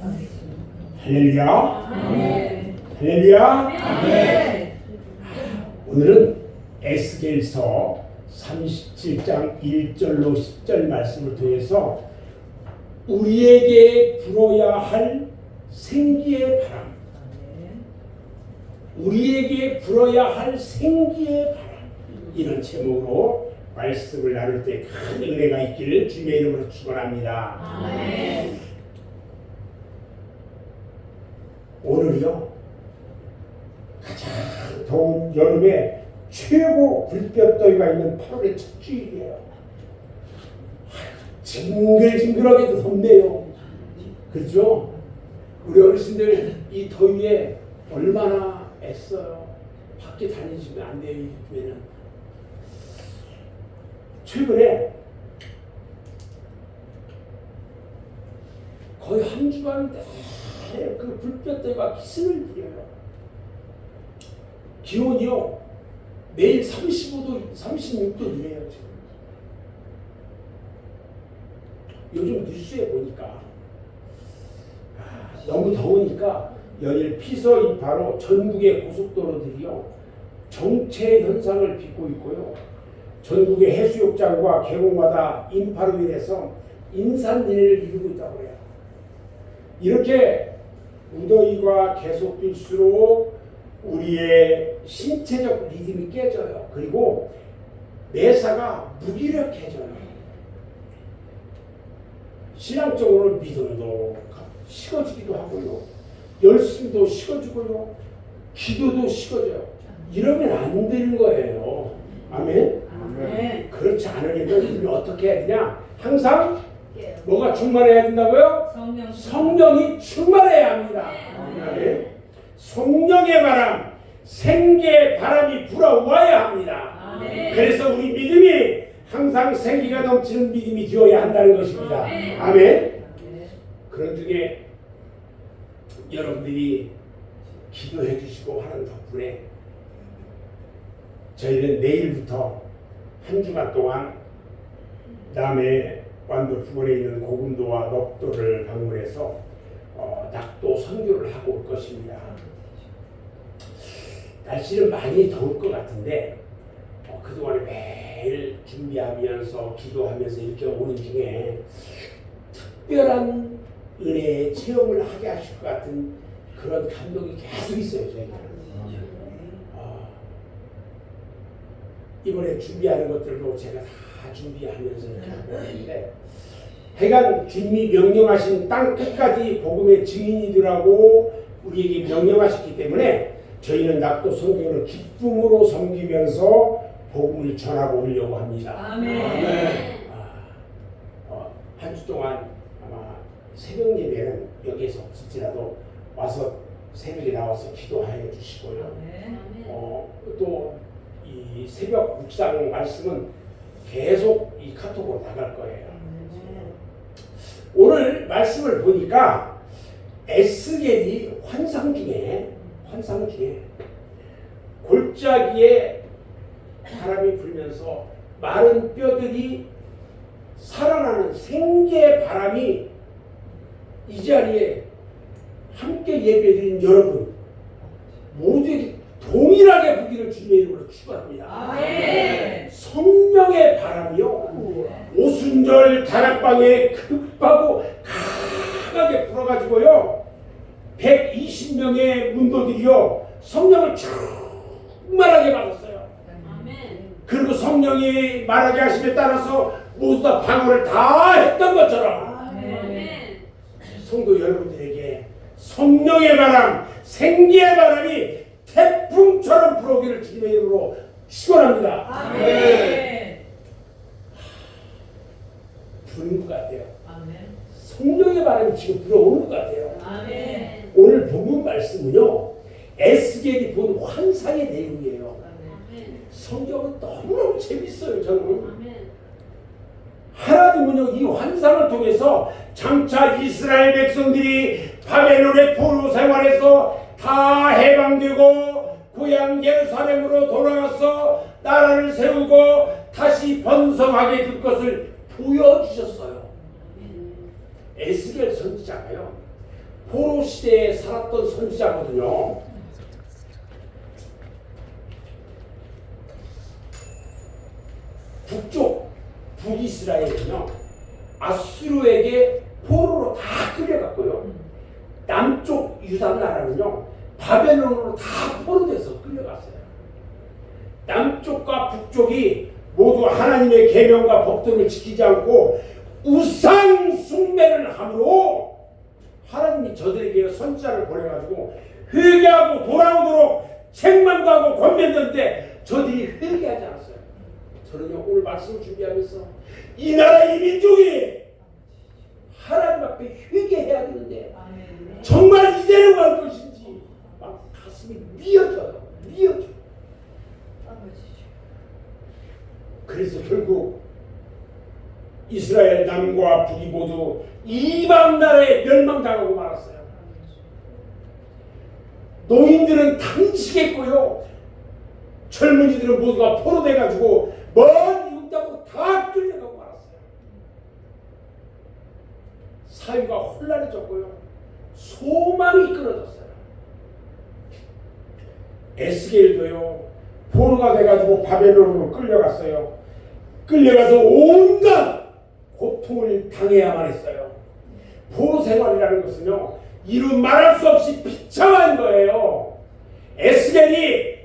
할렐루야. 할렐루야. 오늘은 에스겔서 37장 1절로 10절 말씀을 통해서 우리에게 불어야 할 생기의 바람, 우리에게 불어야 할 생기의 바람, 이런 제목으로 말씀을 나눌 때 큰 은혜가 있기를 주님의 이름으로 축원합니다. 아멘. 오늘이요, 가장 더운 여름에 최고 불볕더위가 있는 8월의 첫 주일이에요. 징글징글하게도 덥네요. 그렇죠? 우리 어르신들 이 더위에 얼마나 애써요. 밖에 다니시면 안 돼요. 이 주에는. 최근에 거의 한 주간 그 불볕더위가 기승을 부려요. 기온이요, 내일 35도, 36도 이래요. 지금. 요즘 뉴스에 보니까 너무 더우니까 연일 피서인파로 전국의 고속도로들이요 정체 현상을 빚고 있고요. 전국의 해수욕장과 계곡마다 인파로 인해서 인산인해를 이루고 있다고 해요. 이렇게 무더위가 계속될수록 우리의 신체적 리듬이 깨져요. 그리고 매사가 무기력해져요. 신앙적으로 믿음도 식어지기도 하고요. 열심도 식어지고요. 기도도 식어져요. 이러면 안 되는 거예요. 아멘? 아멘. 그렇지 않으려면 우리는 어떻게 해야 되냐? 항상 뭐가 충만해야 된다고요? 성령이 충만해야 합니다. 아멘. 성령의 바람, 생기의 바람이 불어와야 합니다. 아멘. 그래서 우리 믿음이 항상 생기가 넘치는 믿음이 되어야 한다는 것입니다. 아멘. 아멘. 그런 중에 여러분들이 기도해 주시고 하는 덕분에 저희는 내일부터 한 주간 동안 남해 완도 부근에 있는 고금도와 넉도를 방문해서 낙도 선교를 하고 올 것입니다. 날씨는 많이 더울 것 같은데 그동안에 매일 준비하면서 기도하면서 이렇게 오는 중에 특별한 은혜의 체험을 하게 하실 것 같은 그런 감동이 계속 있어요. 저희가 이번에 준비하는 것들도 제가 다 준비하면서 이렇게 하고 있는데 하여간 주님이 명령하신 땅 끝까지 복음의 증인이더라고 우리에게 명령하셨기 때문에 저희는 낙도 선교를 기쁨으로 섬기면서 복음을 전하고 오려고 합니다. 아멘. 한 주 동안 아마 새벽 예배는 여기에서 없을지라도 와서 새벽에 나와서 기도하여 주시고요. 또 이 새벽 묵상 말씀은 계속 이 카톡으로 나갈 거예요. 오늘 말씀을 보니까 에스겔이 환상 중에 골짜기에 바람이 불면서 마른 뼈들이 살아나는 생기의 바람이 이 자리에 함께 예배드린 여러분 모두에게 동일하게 부기를 주님의 이름으로 축원합니다. 아멘. 성령의 바람이요 오순절 다락방에 급하고 강하게 불어가지고요 120명의 문도들이요 성령을 충만하게 받았어요. 아멘. 그리고 성령이 말하게 하심에 따라서 모두 다 방언을 다 했던 것처럼 아멘. 성도 여러분들에게 성령의 바람, 생기의 바람이 태풍처럼 불어오기를 주님의 이름으로 축원합니다. 아멘. 부는 것 같아요. 아멘. 성령의 바람이 지금 불어오는 것 같아요. 아멘. 오늘 본문 말씀은요 에스겔이 본 환상의 내용이에요. 아멘. 성경은 너무너무 재밌어요. 저는 아멘. 하나님은요 이 환상을 통해서 장차 이스라엘 백성들이 바벨론의 포로 생활에서 다 해방되고 고향 예루살렘으로 돌아가서 나라를 세우고 다시 번성하게 될 것을 보여주셨어요. 에스겔 선지자가요 포로 시대에 살았던 선지자거든요. 북쪽 북이스라엘은요 아수르에게 포로로 다 끌려갔고요. 남쪽 유다 나라는요 바벨론으로 다 포로돼서 끌려갔어요. 남쪽과 북쪽이 모두 하나님의 계명과 법도를 지키지 않고 우상 숭배를 함으로 하나님이 저들에게 선지자를 보내가지고 회개하고 돌아오도록 책망도 하고 권면했는데 저들이 회개하지 않았어요. 저는요 오늘 말씀을 준비하면서 이 나라 이 민족이 하나님 앞에 회개해야 되는데 정말 이대로 갈 것인지 막 가슴이 미어져요. 그래서 결국 이스라엘 남과 북이 모두 이방 나라에 멸망당하고 말았어요. 노인들은 탄식했고요. 젊은이들은 모두가 포로돼가지고 먼 이웃 땅으로 다 끌려가고 말았어요. 사회가 혼란해졌고요. 소망이 끊어졌어요. 에스겔도요. 포로가 돼가지고 바벨론으로 끌려갔어요. 끌려가서 온갖 고통을 당해야만 했어요. 포로 생활이라는 것은요. 이루 말할 수 없이 비참한 거예요. 에스겔이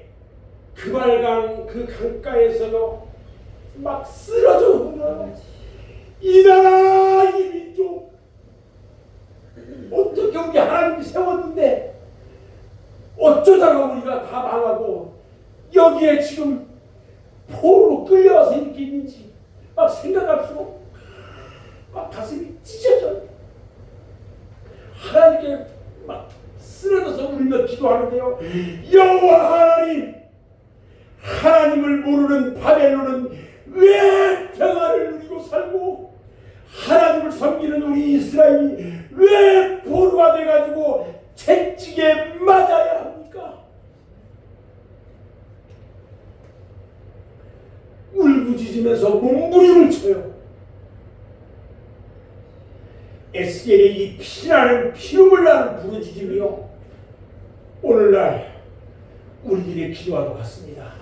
그발강 그 강가에서요. 막 쓰러져 흘러요. 이 나라 이 민족 어떻게 우리 하나님이 세웠는데 어쩌다가 우리가 다 망하고 여기에 지금 포로로 끌려와서 이렇게 있는지 막 생각할수록 막 가슴이 찢어져요. 하나님께 막 쓰러져서 울며 기도하는데요. 여호와 하나님을 모르는 바벨론은 왜 평화를 누리고 살고 하나님을 섬기는 우리 이스라엘이 왜 포로가 돼가지고 채찍에 맞아야 합니까? 울부짖으면서 몸부림을 쳐요. 에스겔의 이 피나는 피눈물 나는 부르짖음이요 오늘날 우리들의 기도와도 같습니다.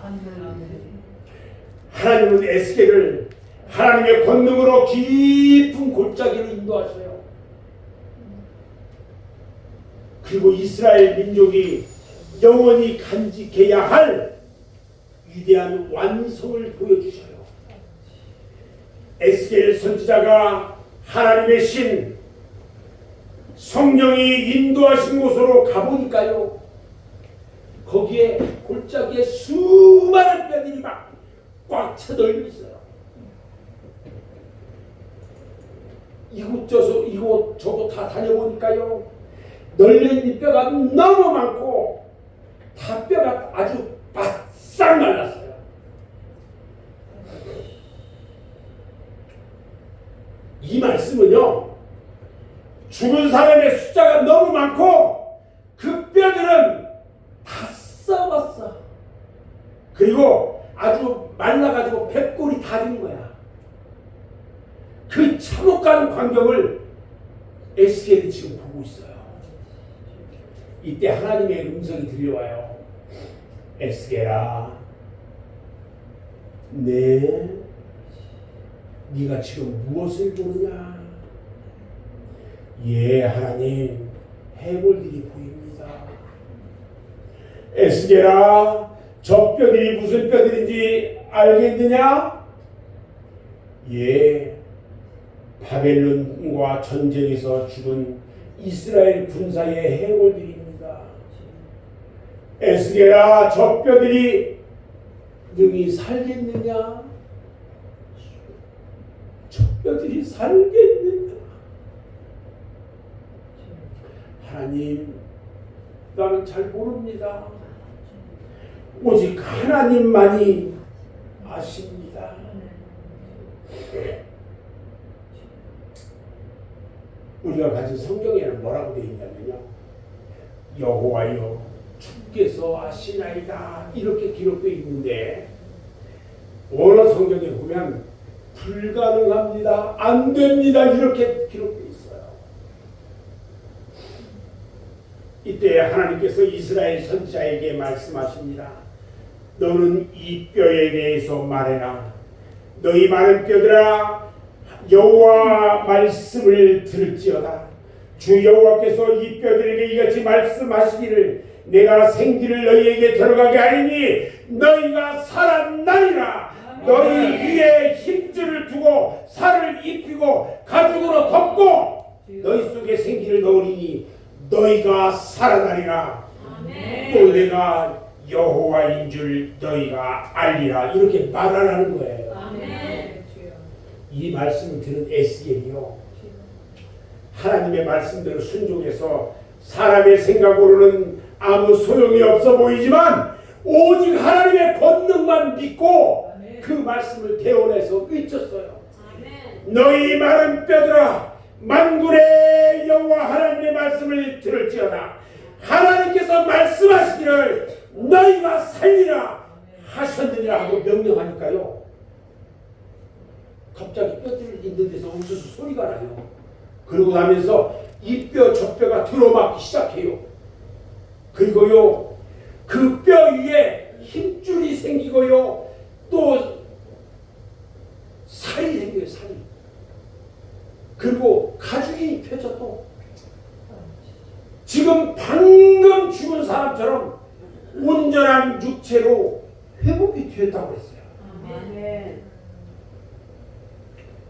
하나님은 에스겔을 하나님의 권능으로 깊은 골짜기로 인도하셔요. 그리고 이스라엘 민족이 영원히 간직해야 할 위대한 완성을 보여주셔요. 에스겔 선지자가 하나님의 신 성령이 인도하신 곳으로 가보니까요. 거기에 골짜기에 수많은 뼈들이 막 꽉 차돌려 있어요. 이곳 저곳 다 다녀보니까요. 널려있는 뼈가 너무 많고 다 뼈가 아주 바싹 말랐어요. 이 말씀은요. 죽은 사람의 숫자가 너무 많고 그 뼈들은 다 썩었어. 그리고 아주 말라가지고 백골이 다 된 거야. 그 참혹한 광경을 에스겔이 지금 보고 있어요. 이때 하나님의 음성이 들려와요. 에스겔아, 네가 지금 무엇을 보느냐? 예, 하나님, 해골들이 보입니다. 에스겔아, 저 뼈들이 무슨 뼈들인지 알겠느냐? 예, 바벨론과 전쟁에서 죽은 이스라엘 군사의 해골들입니다. 에스겔아, 저 뼈들이 능히 살겠느냐? 저 뼈들이 살겠느냐? 하나님, 나는 잘 모릅니다. 오직 하나님만이 아십니다. 우리가 가진 성경에는 뭐라고 되어 있냐면요. 여호와여 주께서 아시나이다 이렇게 기록되어 있는데 원어 성경에 보면 불가능합니다. 안 됩니다. 이렇게 기록되어 있어요. 이때 하나님께서 이스라엘 선지자에게 말씀하십니다. 너는 이 뼈에 대해서 말해라. 너희 많은 뼈들아, 여호와 말씀을 들을지어다. 주 여호와께서 이 뼈들에게 이같이 말씀하시기를 내가 생기를 너희에게 들어가게 하리니 너희가 살았나니라. 너희 위에 힘줄을 두고 살을 입히고 가죽으로 덮고 너희 속에 생기를 넣으리니 너희가 살아나리라. 또 내가 여호와인 줄 너희가 알리라. 이렇게 말하라는 거예요. 이 말씀을 들은 에스겔이요, 하나님의 말씀대로 순종해서 사람의 생각으로는 아무 소용이 없어 보이지만 오직 하나님의 권능만 믿고 그 말씀을 대원해서 외쳤어요. 너희 마른 뼈들아, 만군의 여호와 하나님의 말씀을 들을지어다. 하나님께서 말씀하시기를 너희가 살리라 하셨느니라 하고 명령하니까요, 갑자기 뼈들을 있는 데서 옥수수 소리가 나요. 그러고 나면서 이 뼈 저 뼈가 들어맞기 시작해요. 그리고요, 그 뼈 위에 힘줄이 생기고요, 또 살이 생겨요. 살이. 그리고 가죽이 펴져. 또 지금 방금 죽은 사람처럼 온전한 육체로 회복이 되었다고 했어요.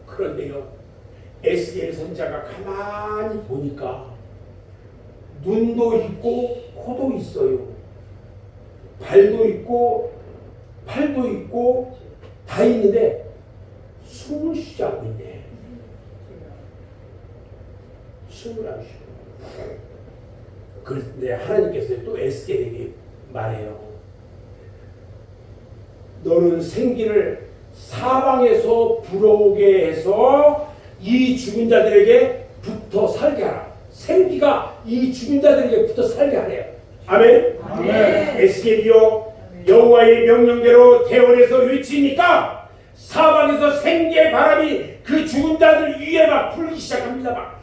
그런데요, 에스겔 선지자가 가만히 보니까 눈도 있고 코도 있어요. 발도 있고 팔도 있고 다 있는데 숨을 쉬지 않고 있네. 숨을 안 쉬어. 그런데 하나님께서 또 에스겔에게 말해요. 너는 생기를 사방에서 불어오게 해서 이 죽은 자들에게 붙어 살게 하라. 생기가 이 죽은 자들에게 붙어 살게 하래요. 아멘. 에스겔이요, 여호와의 명령대로 대원해서 외치니까 사방에서 생기의 바람이 그 죽은 자들 위에 막 불기 시작합니다. 막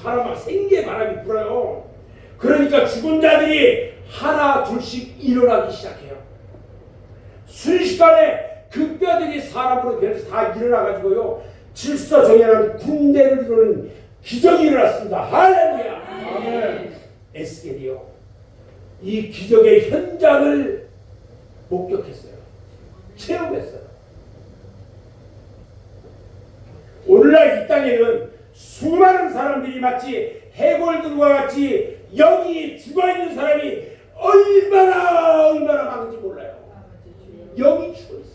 바람, 막 생기의 바람이 불어요. 그러니까 죽은 자들이 하나 둘씩 일어나기 시작해요. 순식간에 그 뼈들이 사람으로 변해서 다 일어나가지고요, 질서정연한 군대를 이루는 기적이 일어났습니다. 할렐루야. 아멘. 에스겔이요, 이 기적의 현장을 목격했어요. 체험했어요. 오늘날 이 땅에는 수많은 사람들이 마치 해골들과 같이 영이 죽어있는 사람이 얼마나 많은지 몰라요. 영이 죽어있어.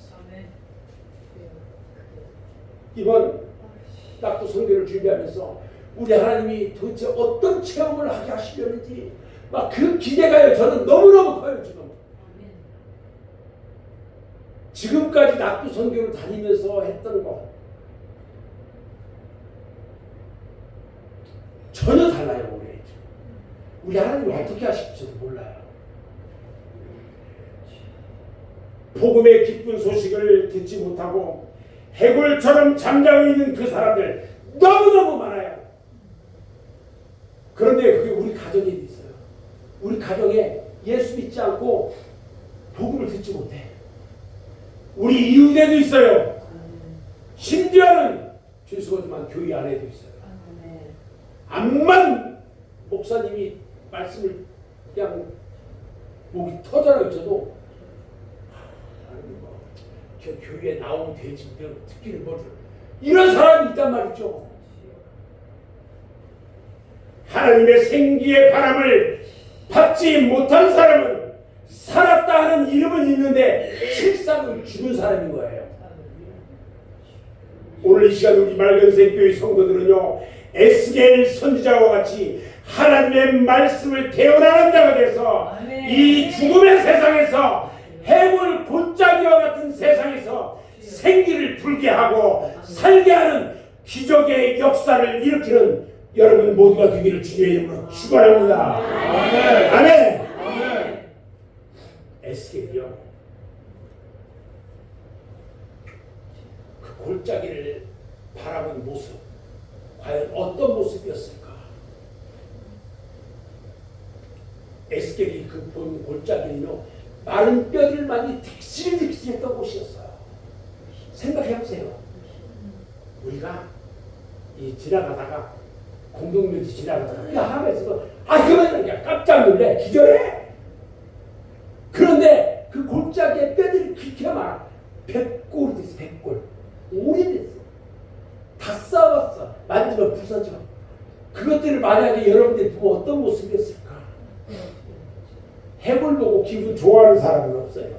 이번 낙도 선교를 준비하면서 우리 하나님이 도대체 어떤 체험을 하게 하시려는지 막 그 기대가요, 저는 너무너무 커요. 지금까지 낙도 선교를 다니면서 했던 거 전혀 달라요. 우리 하나님이 어떻게 하실지도 몰라요. 복음의 기쁜 소식을 듣지 못하고 해골처럼 잠자고 있는 그 사람들 너무너무 많아요. 그런데 그게 우리 가정에 있어요. 우리 가정에 예수 믿지 않고 복음을 듣지 못해. 우리 이웃에도 있어요. 심지어는 죄송하지만 교회 안에도 있어요. 암만 목사님이 말씀을 그냥 목이 터져라 외쳐도 저 교회에 나오면 되지, 듣기를 못 들어. 이런 사람이 있단 말이죠. 하나님의 생기의 바람을 받지 못한 사람은 살았다 하는 이름은 있는데 실상은 죽은 사람인 거예요. 오늘 이 시간 우리 맑은 생교의 성도들은요, 에스겔 선지자와 같이 하나님의 말씀을 대언하는 자가 돼서 이 죽음의 세상에서 해골 골짜기와 같은 세상에서 생기를 불게 하고 살게 하는 기적의 역사를 일으키는 여러분 모두가 되기를 주님의 이름으로 축원합니다. 아멘. 에스겔이요, 그 골짜기를 바라본 모습, 과연 어떤 모습이었을까? 에스겔이 그 본 골짜기는요 마른 뼈들 많이 득실득실했던 곳이었어요. 생각해보세요. 우리가 이 지나가다가 공동묘지 지나가다가 야 하면서도 그만 깜짝 놀래 기절해. 그런데 그 골짜기에 뼈들이 그렇게 많아. 100골 됐어. 100골. 오래됐어. 다 썩었어. 만지면 부서져. 그것들을 만약에 여러분들이 보고 어떤 모습이었을까? 해골 보고 기분 좋아하는 사람은 없어요.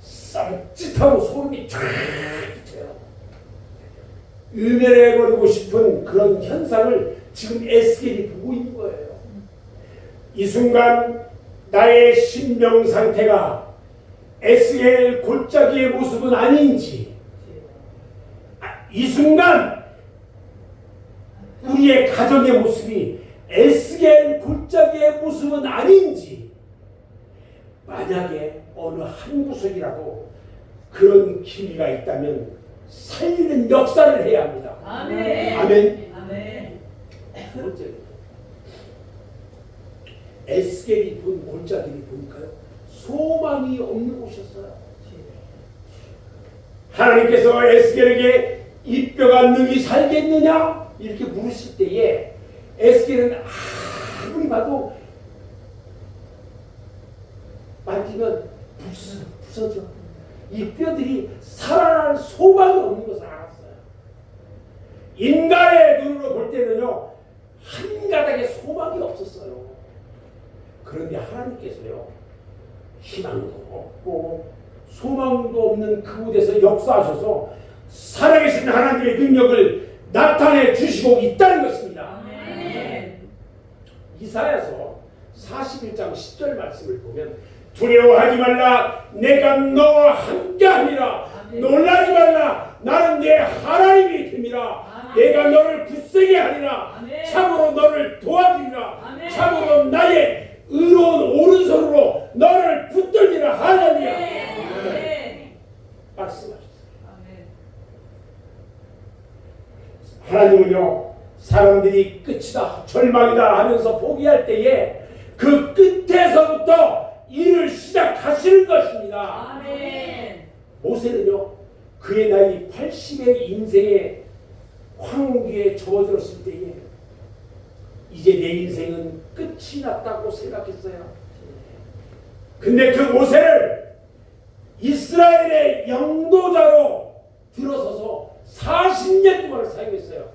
쌈짓하고 소름이 쫙 튀어요. 음멸해버리고 싶은 그런 현상을 지금 에스겔이 보고 있는 거예요. 이 순간 나의 신명 상태가 에스겔 골짜기의 모습은 아닌지, 이 순간 우리의 가정의 모습이 에스겔 골짜기의 모습은 아닌지, 만약에 어느 한 구석이라도 그런 기미가 있다면 살리는 역사를 해야 합니다. 아멘. 아멘. 아멘. 두 번째, 에스겔이 본 골짜기를 보니까요 소망이 없는 곳이었어요. 하나님께서 에스겔에게 이 뼈가 능히 살겠느냐 이렇게 물으실 때에 에스겔은 아무리 봐도 만지면 부서져. 이 뼈들이 살아날 소망이 없는 것을 알았어요. 인간의 눈으로 볼 때는요 한 가닥의 소망이 없었어요. 그런데 하나님께서요 희망도 없고 소망도 없는 그곳에서 역사하셔서 살아계신 하나님의 능력을 나타내 주시고 있다는 것입니다. 아멘. 이사야서 41장 10절 말씀을 보면 두려워하지 말라 내가 너와 함께함이라 놀라지 말라 나는 내 하나님이 됨이라 내가 너를 굳세게 하리라 참으로 너를 도와주리라 참으로 나의 의로운 오른손으로 너를 붙들리라. 할렐루야. 말씀하셨어요. 하나님은요 사람들이 끝이다 절망이다 하면서 포기할 때에 그 끝에서부터 일을 시작하시는 것입니다. 아멘. 모세는요 그의 나이 80의 인생의 황무기에 접어들었을 때에 이제 내 인생은 끝이 났다고 생각했어요. 근데 그 모세를 이스라엘의 영도자로 들어서서 40년 동안 사용했어요.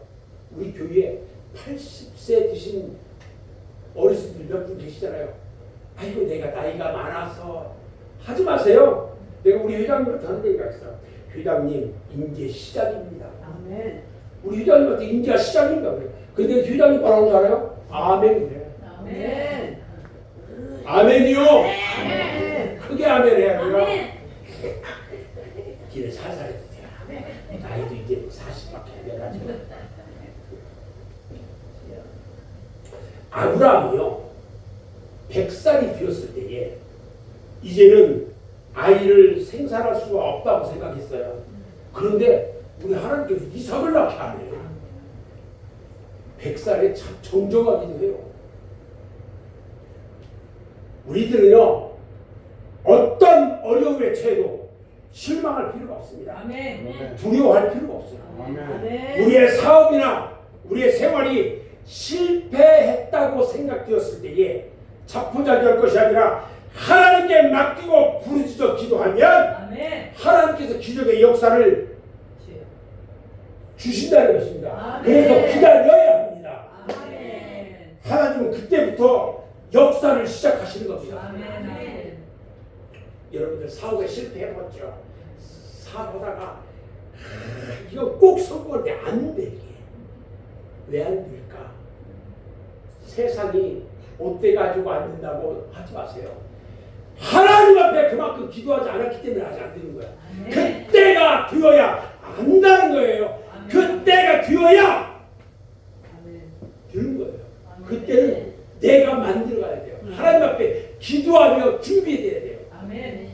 우리 교회에 80세 드신 어르신들 몇 분 계시잖아요. 아이고 내가 나이가 많아서 하지 마세요. 내가 우리 회장님한테 하는 얘기가 있어요. 회장님 이제 시작입니다. 아멘. 우리 회장님한테 인지가 시작인가 그래요. 근데 회장님 뭐라고 하는 줄 알아요? 아멘이래요. 아멘. 아멘이요. 아멘. 크게 아멘 해야 돼요. 길을 살살 해주세요. 나이도 이제 40밖에 안 돼가지고. 아브라함이요 100살이 되었을 때에 이제는 아이를 생산할 수가 없다고 생각했어요. 그런데 우리 하나님께서 이삭을 낳게 하네요. 100살에 참 정정하기도 해요. 우리들은요 어떤 어려움에 처해도 실망할 필요가 없습니다. 아멘. 두려워할 필요가 없어요. 아멘. 우리의 사업이나 우리의 생활이 실패했다고 생각되었을 때에 자포자기할 것이 아니라 하나님께 맡기고 부르짖어 기도하면 아멘. 하나님께서 기적의 역사를 주신다는 것입니다. 아멘. 그래서 기다려야 합니다. 아멘. 하나님은 그때부터 역사를 시작하시는 겁니다. 아멘. 여러분들 사업에 실패해봤죠? 사업하다가 이거 꼭 성공하는데 안 돼. 왜 안 될까? 세상이 옷대 가지고 안 된다고 하지 마세요. 하나님 앞에 그만큼 기도하지 않았기 때문에 아직 안 되는 거야. 그때가 되어야 안다는 거예요. 그때가 되어야 되는 거예요. 그때는 내가 만들어가야 돼요. 하나님 앞에 기도하며 준비해야 돼요. 아멘.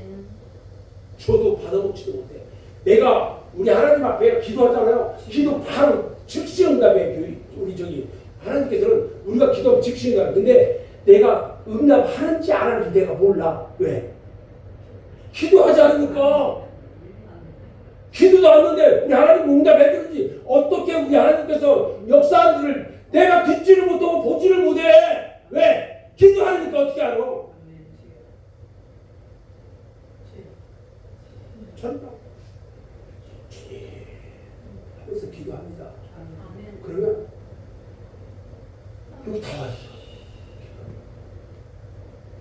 저도 받아먹지도 못해요. 내가 우리 하나님 앞에 기도하잖아요. 기도 바로 즉시 응답해. 우리 저기 하나님께서는 우리가 기도하면 즉시 응답. 근데 내가 응답하는지 안 하는지 내가 몰라. 왜? 기도하지 않으니까. 기도도 않는데 우리 하나님 응답해 주는지 어떻게 우리 하나님께서 역사하는지를 내가 듣지를 못하고 보지를 못해. 왜? 기도하니까 어떻게 알아? 전다. 하면서 기도합니다. 그러면 여기 다 왔어.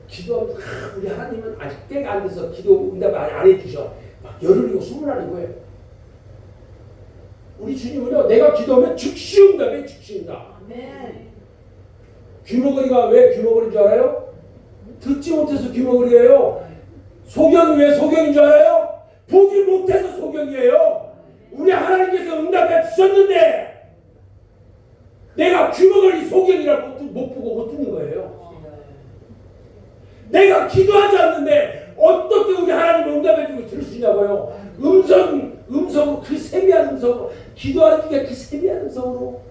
기도하면서 우리 하나님은 아직 때가 안 돼서 기도 응답 안 해주셔. 막 열흘이고 스물날인 거예요. 우리 주님은요, 내가 기도하면 즉시 응답해, 즉시 응답. 귀머거리가 왜 귀머거리인 줄 알아요? 듣지 못해서 귀머거리예요. 소경이 왜 소경인 줄 알아요? 보지 못해서 소경이에요. 우리 하나님께서 응답해 주셨는데 내가 귀머거리 소경이라 못 보고 못 듣는 거예요. 내가 기도하지 않는데 어떻게 우리 하나님 응답해주고 들을 수 있냐고요. 음성으로 그 세미한 음성으로 기도하는 중에 그 세미한 음성으로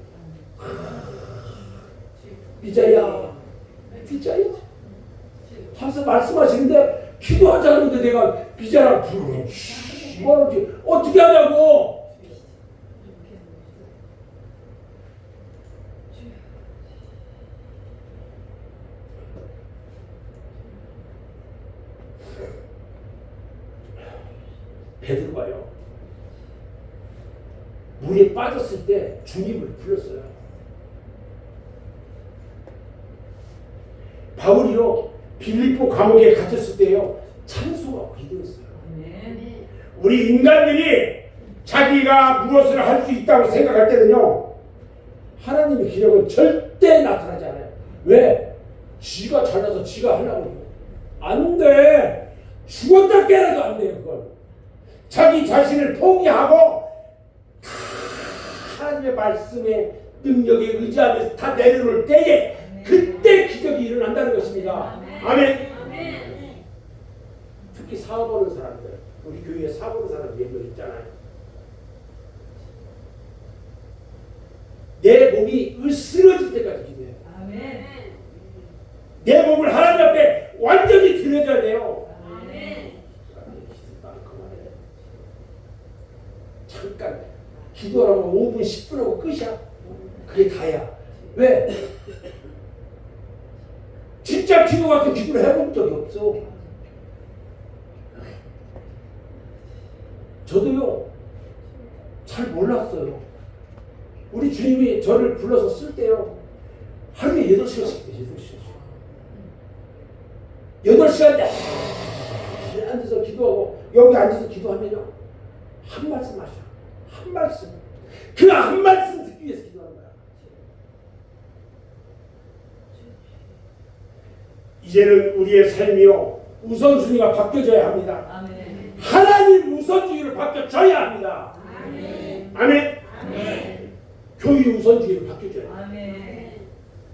비자야 하면서 말씀하시는데 기도하지 않는데 내가 비자랑 부르는 뭐하는지 어떻게 하냐고. 베드로가요, 물에 빠졌을 때 주님을 불렀어요. 바울이요, 빌립보 감옥에 갇혔을 때요, 찬송하고 기도했어요. 우리 인간들이 자기가 무엇을 할 수 있다고 생각할 때는요, 하나님의 기력은 절대 나타나지 않아요. 왜? 지가 잘나서 지가 하려고 해요. 안 돼. 죽었다 깨라도 안 돼요, 그걸. 자기 자신을 포기하고 하나님의 말씀의 능력에 의지하면서 다 내려놓을 때에 그때 기적이 일어난다는 것입니다. 아멘. 특히 사업하는 사람들, 우리 교회에 사업하는 사람 몇 명 있잖아요. 내 몸이 으스러질 때까지 기도해요. 내 몸을 하나님 앞에 완전히 드려줘야 돼요. 잠깐 기도하면 5분 10분 하고 끝이야. 그게 다야. 왜? 진짜 기도 같은 기도를 해본 적이 없어. 저도요, 잘 몰랐어요. 우리 주님이 저를 불러서 쓸 때요, 하루에 8시간씩 돼요. 8시간 내 앉아서 기도하고 여기 앉아서 기도하면요, 한 말씀 하셔. 한 말씀. 그 한 말씀 듣기 위해서 기도하는 거야. 이제는 우리의 삶이요, 우선순위가 바뀌어져야 합니다. 아멘. 하나님 우선주의로 바뀌어져야 합니다. 아멘. 교회 우선주의로 바뀌어져야 합니다. 아멘.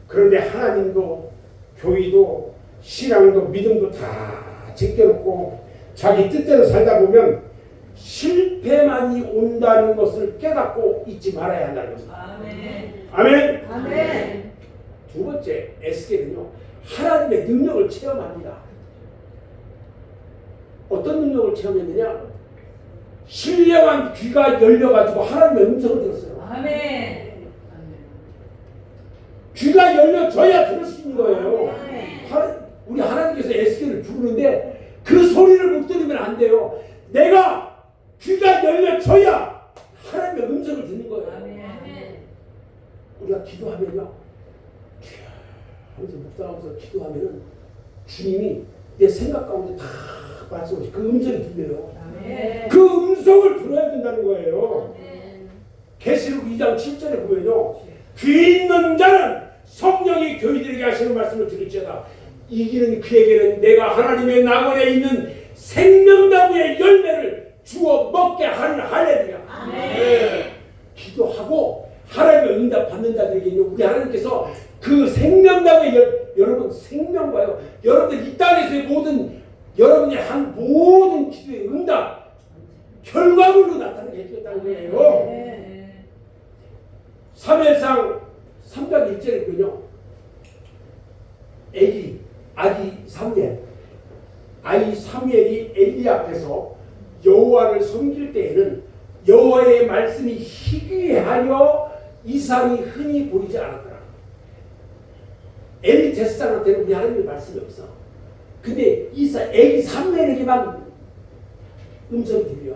그런데 하나님도 교회도 신앙도 믿음도 다 제껴놓고 자기 뜻대로 살다 보면 실패만이 온다는 것을 깨닫고 잊지 말아야 한다는 것입니다. 아멘. 두 번째, 에스겔은요, 하나님의 능력을 체험합니다. 어떤 능력을 체험했느냐? 신령한 귀가 열려가지고 하나님의 음성을 들었어요. 귀가 열려져야 들을 수 있는 거예요. 우리 하나님께서 에스겔을 부르는데 그 소리를 못 들으면 안 돼요. 내가 귀가 열려져야 하나님의 음성을 듣는 거예요. 우리가 기도하면요, 하면서 묵상하면서 기도하면은 주님이 내 생각 가운데 다 말씀하시 그 음성이 들려요. 그 음성을 들어야 된다는 거예요. 계시록 2장 7절에 보면요, 귀 있는 자는 성령이 교회들에게 하시는 말씀을 들을지어다. 이기는 그에게는 내가 하나님의 낙원에 있는 생명나무의 열매를 주어 먹게 하는 할렐루야. 기도하고 하나님의 응답 받는 자들에게는 우리 하나님께서 그 생명나무의 여러분 생명과요, 여러분들 이 땅에서의 모든 여러분이 한 모든 기도의 응답 결과물로 나타나게 해주겠다는 거예요. 사무엘상 3장 1절에 보면요, 애기 아이 사무엘이 엘리 앞에서 여호와를 섬길 때에는 여호와의 말씀이 희귀하여 이상이 흔히 보이지 않았더라. 엘리 제사장한테는 우리 하나님의 말씀이 없어. 근데 엘리 사무엘에게만 음성이 들려.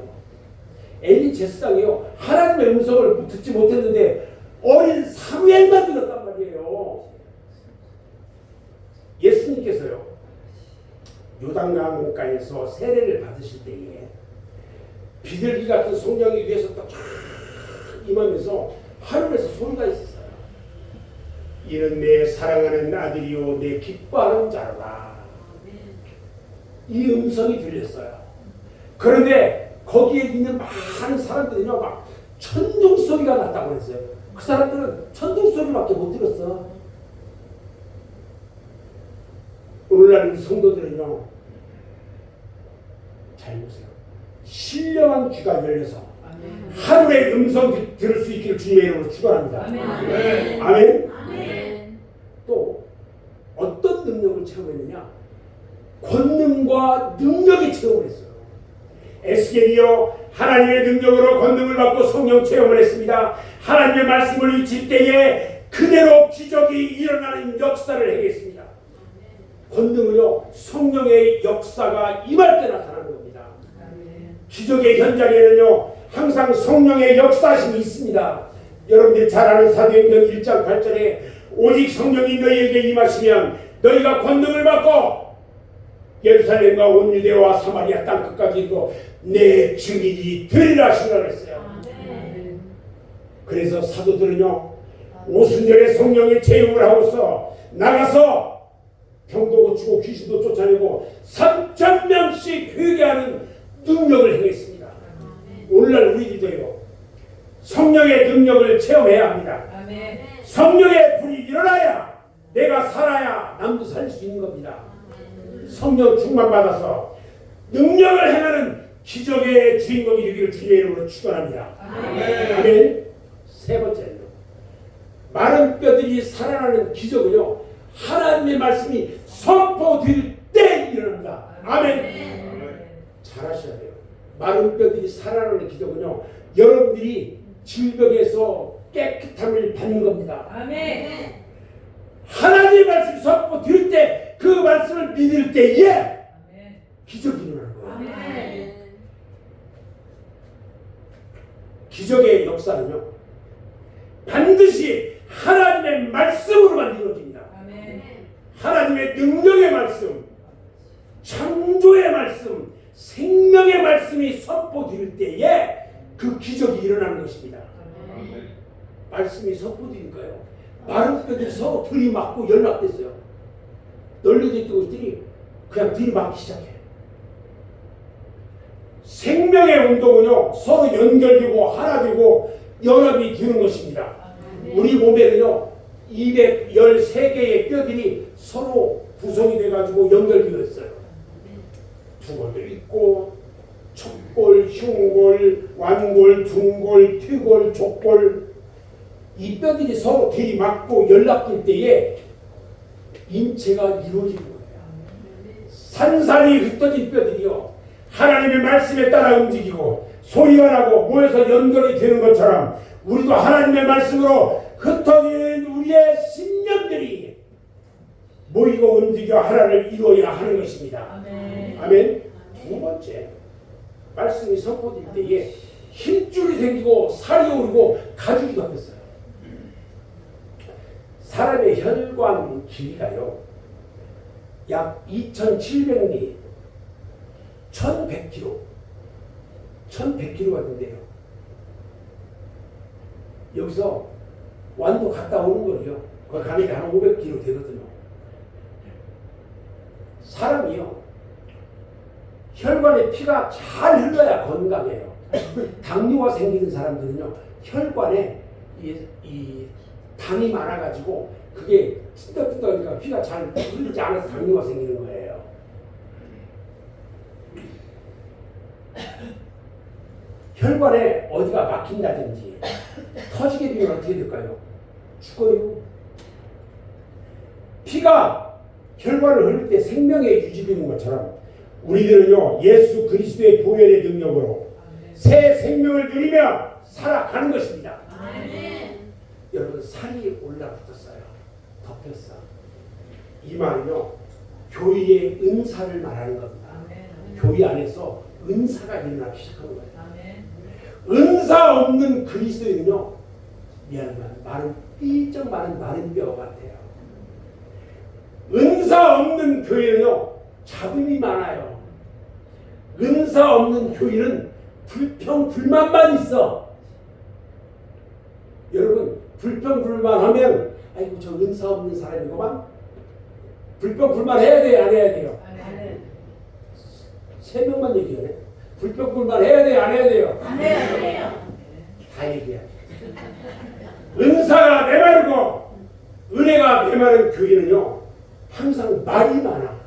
엘리 제사장이요, 하나님의 음성을 듣지 못했는데 어린 사무엘만 들었단 말이에요. 예수님께서요, 요단강가에서 세례를 받으실 때에 비둘기 같은 성령이 위에서 딱 임하면서 하늘에서 소리가 있었어요. 이는 내 사랑하는 아들이요 내 기뻐하는 자라. 이 음성이 들렸어요. 그런데 거기에 있는 많은 사람들은요, 막 천둥 소리가 났다고 그랬어요. 그 사람들은 천둥 소리밖에 못 들었어. 오늘날 우리 성도들은요, 잘 보세요. 신령한 귀가 열려서 하늘의 음성 들을 수 있기를 주님의 이름으로 축원합니다. 아멘. 아멘. 아멘. 또 어떤 능력을 체험했느냐? 권능과 능력의 체험을 했어요. 에스겔이요, 하나님의 능력으로 권능을 받고 성령 체험을 했습니다. 하나님의 말씀을 외칠 때에 그대로 기적이 일어나는 역사를 행했습니다. 권능은요, 성령의 역사가 임할 때 나타나는 겁니다. 기적의 현장에는요, 항상 성령의 역사심이 있습니다. 여러분들이 잘 아는 사도행전 1장 8절에 오직 성령이 너희에게 임하시면 너희가 권능을 받고 예루살렘과 온 유대와 사마리아 땅 끝까지 이르고 내 증인이 되리라 하시라고 했어요. 그래서 사도들은요, 오순절에 성령의 체험을 하고서 나가서 병도 고치고 귀신도 쫓아내고 3,000명씩 회개하는 능력을 행했습니다. 오늘날 우리들도요, 성령의 능력을 체험해야 합니다. 아멘. 성령의 불이 일어나야 내가 살아야 남도 살 수 있는 겁니다. 성령 충만 받아서 능력을 행하는 기적의 주인공이 되기를 주님의 이름으로 축원합니다. 아멘. 세 번째는요, 마른 뼈들이 살아나는 기적은요, 하나님의 말씀이 선포될 때 일어납니다. 아멘. 잘 하셔야 돼요. 마른 뼈들이 살아나는 기적은요, 여러분들이 질병에서 깨끗함을 받는 겁니다. 아멘. 하나님의 말씀 선포될 때 그 말씀을 믿을 때에 아멘. 기적이 일어나는 거예요. 아멘. 기적의 역사는요, 반드시 하나님의 말씀으로만 이루어집니다. 아멘. 하나님의 능력의 말씀, 창조의 말씀, 생명의 말씀이 선포될 때에 그 기적이 일어나는 것입니다. 말씀이 선포되니까요, 마른 뼈들이 서로 들이맞고 연락됐어요. 널려져 있던 것들이 그냥 들이맞기 시작해. 생명의 운동은요, 서로 연결되고 하나 되고 연합이 되는 것입니다. 우리 몸에는요, 213개의 뼈들이 서로 구성이 돼가지고 연결되어 있어요. 두골도 있고, 척골, 흉골, 완골, 둔골, 퇴골, 족골, 이 뼈들이 서로 들이맞고 연락될 때에 인체가 이루어지는 거예요. 산산이 흩어진 뼈들이요, 하나님의 말씀에 따라 움직이고 소리가 나고 모여서 연결이 되는 것처럼 우리도 하나님의 말씀으로 흩어진 우리의 신념들이 모이고 움직여 하나를 이루어야 하는 것입니다. 아멘. 아멘. 두 번째, 말씀이 선포될 때에 힘줄이 생기고 살이 오르고 가죽이 덮였어요. 사람의 혈관 길이가요, 약 2,700리, 1,100km, 1,100km가 된대요. 여기서 완도 갔다 오는 거예요. 거기 가니까 한 500km 되거든요. 사람이요, 혈관에 피가 잘 흘러야 건강해요. 당뇨가 생기는 사람들은요, 혈관에 이 당이 많아가지고 그게 찐득찐득하니까 피가 잘 흐르지 않아서 당뇨가 생기는 거예요. 혈관에 어디가 막힌다든지 터지게 되면 어떻게 될까요? 죽어요. 피가 혈관을 흐를 때 생명의 유지되는 것처럼 우리들은요 예수 그리스도의 보혈의 능력으로 새 생명을 누리며 살아가는 것입니다. 아멘. 여러분 살이 올라붙었어요. 덮였어. 이 말은요 교회의 은사를 말하는 겁니다. 교회 안에서 은사가 일어나기 시작하는 거예요. 은사 없는 그리스도인은요 미안하지만 삐쩍 마른 뼈 같아요. 은사 없는 교회는요 잡음이 많아요. 은사 없는 교회는 불평 불만만 있어. 여러분 불평 불만하면 아이고 저 은사 없는 사람이구만. 불평 불만 해야 돼요, 안 해야 돼요? 세 명만 얘기하네. 불평 불만 해야 돼요, 안 해야 돼요? 안 해야 돼요. 다 얘기해. 은사가 메마르고 은혜가 메마른 교회는요 항상 말이 많아.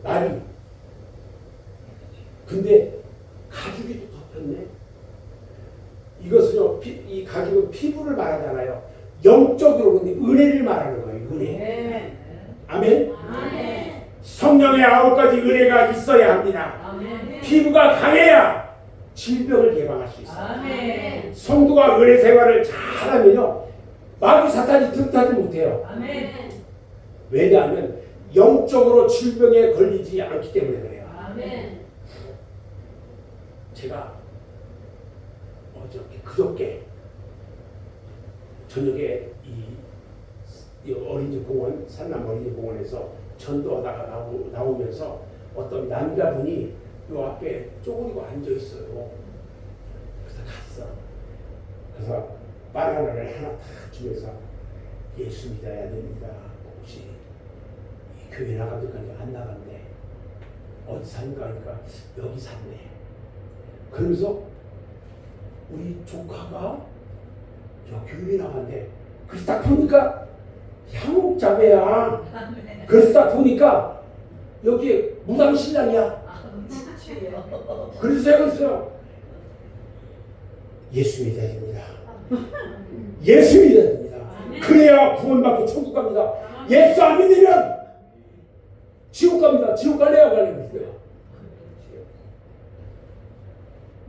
말이. 근데 가죽이 또 덮였네. 이것은요 이 가죽은 피부를 말하잖아요. 영적으로 근데 은혜를 말하는 거예요. 은혜. 아멘. 아멘. 성령의 9가지 은혜가 있어야 합니다. 아멘. 피부가 강해야 질병을 예방할 수 있어요. 아멘. 성도가 은혜 생활을 잘하면요 마귀 사탄이 틈타지 못해요. 아멘. 왜냐하면 영적으로 질병에 걸리지 않기 때문에 그래요. 아멘. 제가 그저께 저녁에 이 어린이 공원 산남 어린이 공원에서 전도하다가 나오면서 어떤 남자분이 요 앞에 쪼그리고 앉아 있어요. 그래서 갔어. 그래서 바나나를 하나 탁 주면서 예수 믿어야 됩니다. 혹시 이 교회 나가니까 안 나간대. 어디 산가 하니까 여기 샀네. 그러면서 우리 조카가 저 교회 나간대. 그래서 딱 보니까 향옥자매야. 그래서 딱 보니까 여기 무당신랑이야. 그래서 제가 그랬어요. 예수 믿어야 됩니다. 예수 믿어야 됩니다. 그래야 구원받고 천국 갑니다. 예수 안 믿으면 지옥 갑니다. 지옥 갈래야 갈래요.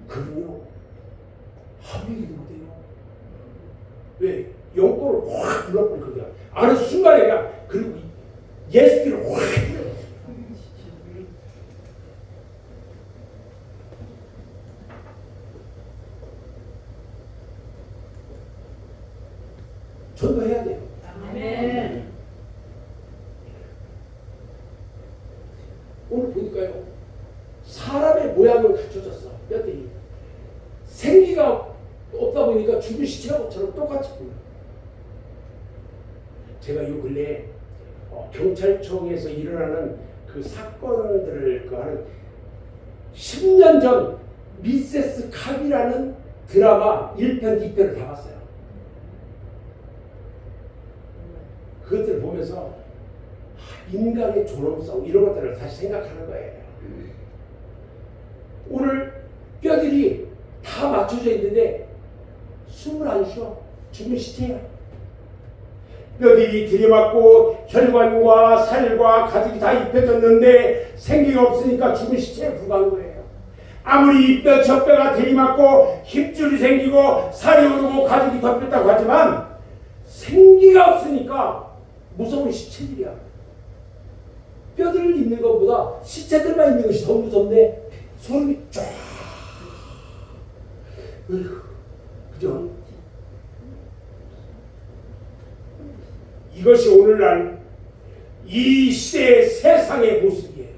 그럼요. 합의도 못해요. 왜? 영권을 확 불러버리거든요. 아는 순간에 그냥 그리고 예수를 확 전도해야 돼요. 아멘. 오늘 보니까요. 사람의 모양은 갖춰졌어. 뼈들이. 생기가 없다 보니까 죽은 시체처럼 똑같이 보여요. 제가 요 근래에 경찰청에서 일어나는 그 사건들을 하는 10년 전 미세스 캅이라는 드라마 1편, 2편을 다 봤어요. 그것들을 보면서 인간의 존엄성 이런 것들을 다시 생각하는 거예요. 오늘 뼈들이 다 맞춰져 있는데 숨을 안 쉬어. 죽은 시체야. 뼈들이 들이맞고 혈관과 살과 가죽이 다 입혀졌는데 생기가 없으니까 죽은 시체에 불과한 거예요. 아무리 이 뼈 저 뼈가 들이맞고 힘줄이 생기고 살이 오르고 가죽이 덮였다고 하지만 생기가 없으니까 무서운 시체들이야. 뼈들 있는 것보다 시체들만 있는 것이 더 무섭네. 소름이 쫙. 그죠? 이것이 오늘날 이 시대의 세상의 모습이에요.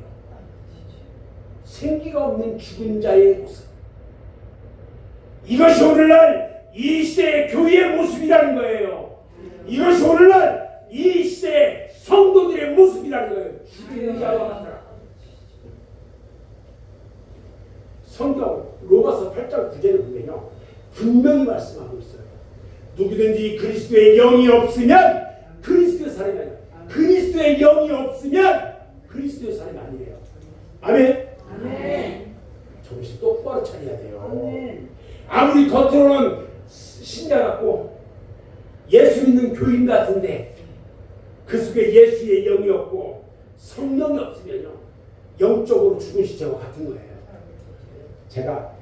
생기가 없는 죽은 자의 모습. 이것이 오늘날 이 시대의 교회의 모습이라는 거예요. 이것이 오늘날 이 시대의 성도들의 모습이라는 거예요. 죽은 자와 같더라. 성경 로마서 8장 9절을 보면요. 분명히 말씀하고 있어요. 누구든지 그리스도의 영이 없으면 그리스도의 사람이 아니에요. 그리스도의 영이 없으면 그리스도의 사람이 아니에요. 아멘? 아멘. 정신 똑바로 차려야 돼요. 아멘. 아무리 겉으로는 신자 같고 예수 믿는 교인 같은데 그 속에 예수의 영이 없고 성령이 없으면요 영적으로 죽은 시체와 같은 거예요. 제가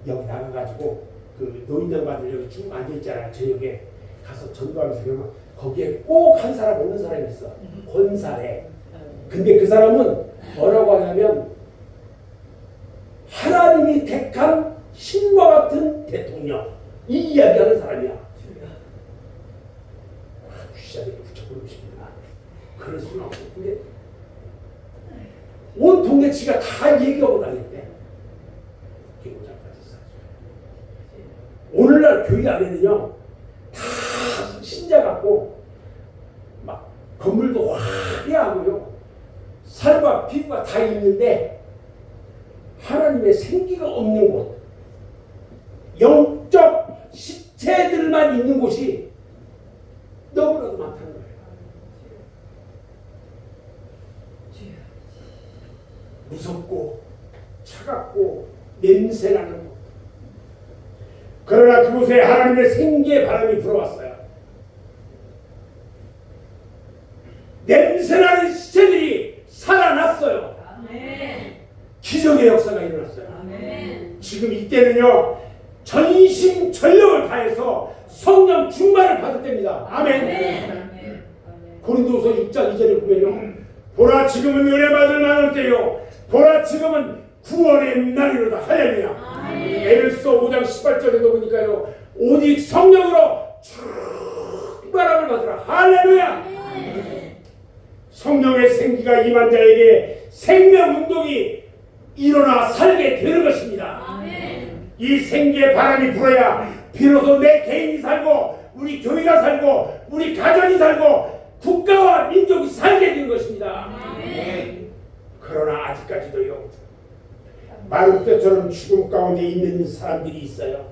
여기 나가가지고 그 노인정반들 여기 쭉 앉아있잖아요. 저녁에 가서 전도하면서 그러면 거기에 꼭 한 사람 오는 사람이 있어. 권사래. 근데 그 사람은 뭐라고 하냐면 하나님이 택한 신과 같은 대통령 이 이야기하는 사람이야. 귀신에게 붙여버리고 싶구나. 그럴 수는 없고 근데 온 동네치가 다 얘기하고 다녔대. 오늘날 교회 안에는요 다 신자 같고 막 건물도 화려하고요 살과 피부가 다 있는데 하나님의 생기가 없는 곳, 영적 시체들만 있는 곳이 너무나도 많다는 거예요. 무섭고 차갑고 냄새나는 곳. 그러나 그곳에 하나님의 생기의 바람이 불어왔어요. 냄새나는 시체들이 살아났어요. 아멘. 기적의 역사가 일어났어요. 아멘. 지금 이때는요 전심전력을 다해서 성령 충만을 받을 때입니다. 아멘. 아멘. 고린도후서 6장 2절에 보면요 보라 지금은 은혜 받을 만할 때요 보라 지금은 구원의 날이로다. 할렐루야. 아멘. 에베소 5장 18절에도 보니까요 오직 성령으로 충만함을 받으라. 할렐루야. 아멘. 성령의 생기가 임한 자에게 생명운동이 일어나 살게 되는 것입니다. 아멘. 이 생기의 바람이 불어야 비로소 내 개인이 살고 우리 교회가 살고 우리 가정이 살고 국가와 민족이 살게 되는 것입니다. 아멘. 그러나 아직까지도요 마룻뼈처럼 죽음 가운데 있는 사람들이 있어요.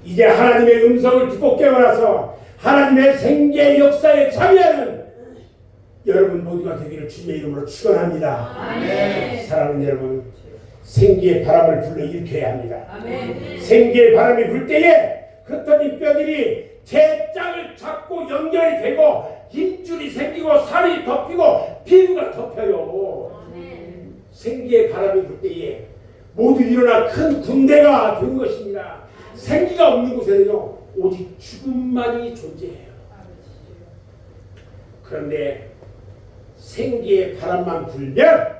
이제 하나님의 음성을 듣고 깨어나서 하나님의 생기의 역사에 참여하는 여러분 모두가 되기를 주님의 이름으로 축원합니다. 아멘. 사랑하는 여러분, 생기의 바람을 불러일으켜야 합니다. 아멘. 생기의 바람이 불 때에 흩어진 뼈들이 제 짝을 잡고 연결이 되고 힘줄이 생기고 살이 덮이고 피부가 덮여요. 아멘. 생기의 바람이 불 때에 모두 일어나 큰 군대가 되는 것입니다. 생기가 없는 곳에는요 오직 죽음만이 존재해요. 그런데 생기의 바람만 불면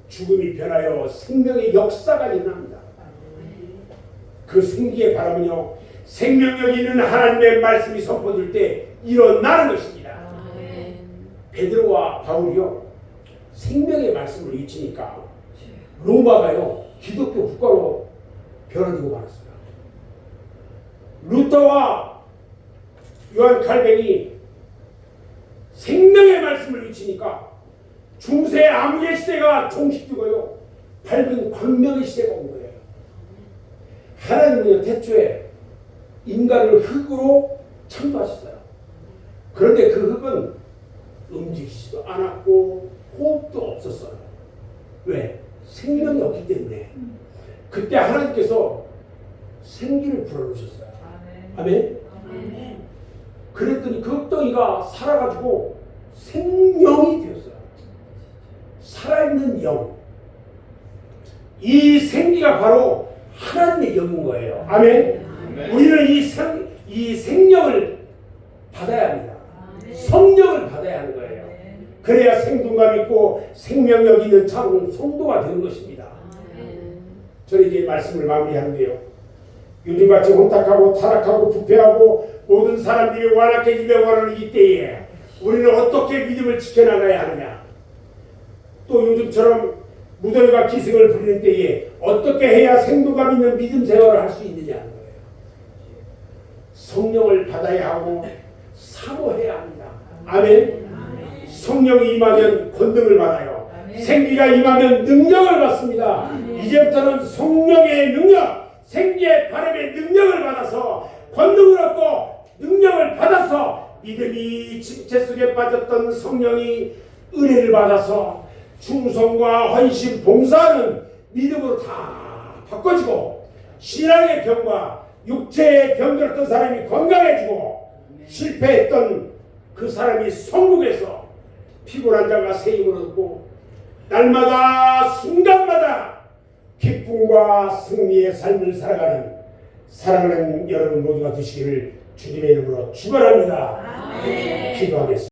죽음이 변하여 생명의 역사가 일어납니다. 그 생기의 바람은요 생명력 있는 하나님의 말씀이 선포될 때 일어나는 것입니다. 아멘. 베드로와 바울이요 생명의 말씀을 외치니까 로마가요 기독교 국가로 변화되고 말았어요. 루터와 요한 칼뱅이 생명의 말씀을 외치니까 중세 암흑의 시대가 종식되고요 밝은 광명의 시대가 온 거예요. 하나님은요 태초에 인간을 흙으로 창조하셨어요. 그런데 그 흙은 움직이지도 않았고 호흡도 없었어요. 왜? 생명이 없기 때문에. 그때 하나님께서 생기를 불어넣으셨어요. 아멘. 아멘. 그랬더니 그 흙덩이가 살아가지고 생명이 되었어요. 살아있는 영. 이 생기가 바로 하나님의 영인 거예요. 아멘. 아멘. 우리는 이 생명을 받아야 합니다. 아멘. 성령을 받아야 하는 거예요. 그래야 생동감 있고 생명력 있는 참 성도가 되는 것입니다. 아멘. 저는 이제 말씀을 마무리하는데요. 요즘같이 혼탁하고 타락하고 부패하고 모든 사람들이 완악해지려고 하는 이때에 우리는 어떻게 믿음을 지켜나가야 하느냐. 또 요즘처럼 무더위가 기승을 부리는 때에 어떻게 해야 생동감 있는 믿음 생활을 할 수 있느냐 하는 거예요. 성령을 받아야 하고 사모해야 합니다. 아멘. 성령이 임하면 권능을 받아요. 생기가 임하면 능력을 받습니다. 이제부터는 성령의 능력, 생기의 바람의 능력을 받아서 권능을 얻고 능력을 받아서 믿음이 침체 속에 빠졌던 성령이 은혜를 받아서 충성과 헌신, 봉사는 믿음으로 다 바꿔지고 신앙의 병과 육체의 병들었던 사람이 건강해지고 실패했던 그 사람이 성공해서 피곤한 자가 새 힘을 얻고 날마다 순간마다 기쁨과 승리의 삶을 살아가는 사랑하는 여러분 모두가 되시기를 주님의 이름으로 축원합니다. 기도하겠습니다.